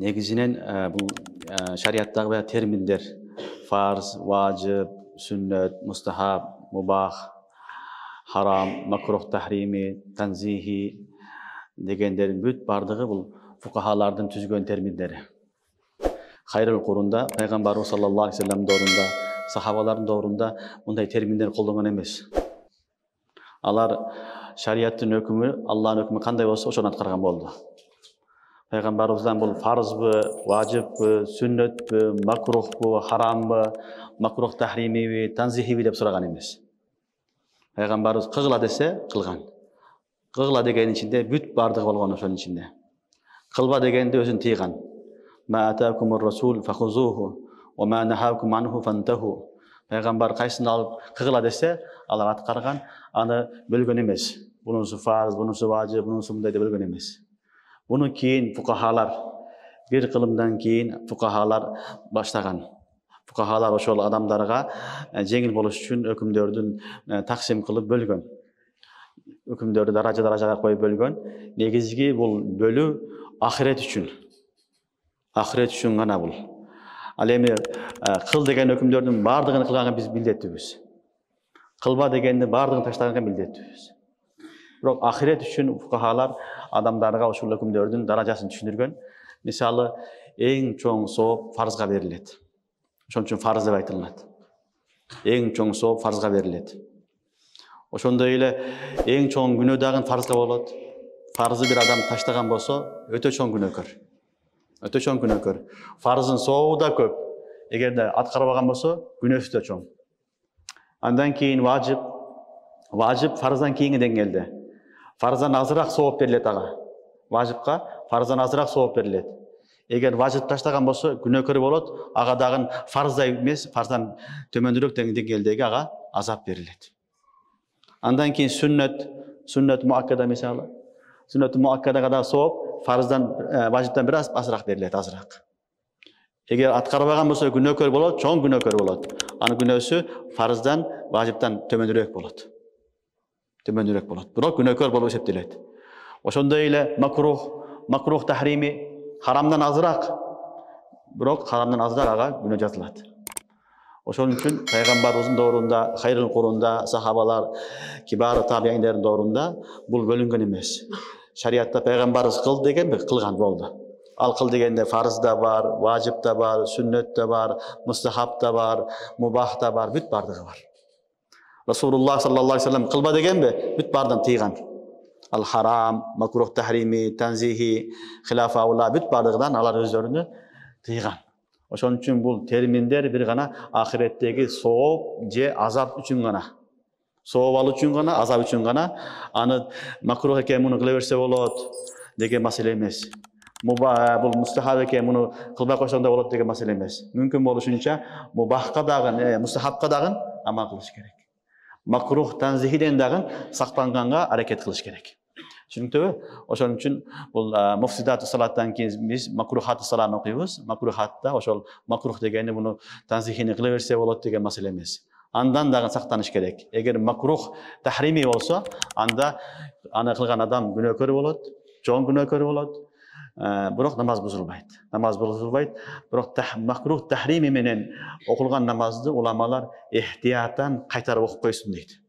Негизинен бул шариаттагы терминдер фарз, важиб, сүннөт, мустахаб, мубах, харам, макрух, тахрими, танзихи дегендердин бүт бардыгы бул фукахалардын түзгөн терминдери. Хайрул Курунда пайгамбарыбыз саллаллаху алейхи вассалам доорунда, сахабалардын доорунда мындай терминдер колдонгон эмес. Алар шариаттын өкүмү, Аллахтын өкүмү кандай болсо ошону аткарган болду. Пайгамбарыбыздан бул фарзбы, важиббы, сүннөтпү, макрухпу, харамбы, макрух тахримиби, танзихиби деп сураган эмес. Пайгамбарыбыз кылгыла десе кылган. Кылгыла дегенин ичинде бүт бардыгы болгон ошонун ичинде. Кылба дегенде өзүн тийган. Ма атакумур расул фахузуху ва ма нахакум анху фантаху. Пайгамбар кайсын алып кылгыла десе, алар аткарган, аны бөлгөн эмес. Бунусу фарз, бунусу важиб, бунусу мындай деп бөлгөн эмес. Буну кийин фукахалар, бир кылымдан кийин фукахалар баштаган. Фукахалар ошол адамдарга жеңил болуш үчүн өкүмдөрдүн таксим кылып бөлгөн. Өкүмдөрдү даражага коюп бөлгөн. Негизги бул бөлүү ахирет үчүн. Ахирет үчүн гана бул. Ал эми кыл деген өкүмдөрдүн бардыгын кылганга биз милдеттүүбүз. Кылба дегенди бардыгын таштаганга милдеттүүбүз. Бирок ахирет үчүн фукахалар адамдарга ушул өкүмдөрдүн даражасын түшүндүргөн. Мисалы, эң чоң сооп фарзга берилет. Ошон үчүн фарз деп айтылат. Эң чоң сооп фарзга берилет. Ошондой эле эң чоң күнөө дагы фарзга болот. Фарзы бир адам таштаган болсо, өтө чоң күнөөкөр. Өтө чоң күнөөкөр. Фарзын сообу да көп. Эгерде аткарбаган болсо, күнөөсү да чоң. Андан кийин важиб. Важиб фарздан кийинки деңгээлде. Фарздан азыраак сооп берилет ага. Важибка фарздан азыраак сооп берилет. Эгер важиб таштаган болсо, күнөөкөр болот, ага дагы фарздай эмес, фарздан төмөндүрөөк деңгээлдеги ага азап берилет. Андан кийин сүннөт муаккада мисалы. Сүннөт муаккадага да сооп, фарздан, важибтан бир аз азыраак берилет, азыраак. Эгер аткарбаган болсо, күнөөкөр болот, чоң күнөөкөр болот. Анын күнөөсү фарздан, важибтан төмөндүрөөк болот. Төмөндүрөөк болот. Бирок күнөөкөр болуп эсептелет. Ошондой эле макрух тахрими харамдан азыраак. Бирок харамдан азыраак ага күнөө жазылат. Ошон үчүн пайгамбарыбыздын доорунда, хайрул Курунда, сахабалар, кибар табииндердин доорунда бул бөлүнгөн эмес. Шариатта пайгамбарыбыз кыл дегенби, кылган болду. Ал кыл дегенде фарз да бар, важиб да бар, сүннөт да бар, мустахаб да бар, мубах да бар, бүт бардыгы бар. Расулуллах саллаллаху алейхи вассалам кылба дегенби, бүт бардыгын тийган. Ал харам, макрух тахрими, танзихи, хилафа аула бүт бардыгынан алар өздөрүнү тийган. Ошон үчүн бул терминдер бир гана ахиреттеги сооп же азап үчүн гана. Сооп алуу үчүн гана, азап үчүн гана. Аны макрух экен муну кыла берсе болот деген маселе эмес. Бул мустахаб экен муну кылбай койсоң да болот деген маселе эмес. Мүмкүн болушунча мубахка дагы, мустахабка дагы амал кылыш керек. Макрух танзихиден дагы сактанганга аракет кылыш керек. Түшүнүктүбү? Ошон үчүн бул муфсидат салаттан кийин биз макрухат саланы окуйбуз. Макрухатта ошол макрух дегени муну танзихини кыла берсе болот деген маселе эмес. Андан дагы сактаныш керек. Эгер макрух тахрими болсо, анда аны кылган адам күнөөкөр болот, чоң күнөөкөр болот. Бирок намаз бузулбайт. Намаз бузулбайт. Бирок макрух тахрими менен окулган намазды уламалар эхтиятан кайтарып окуп койсун дейт.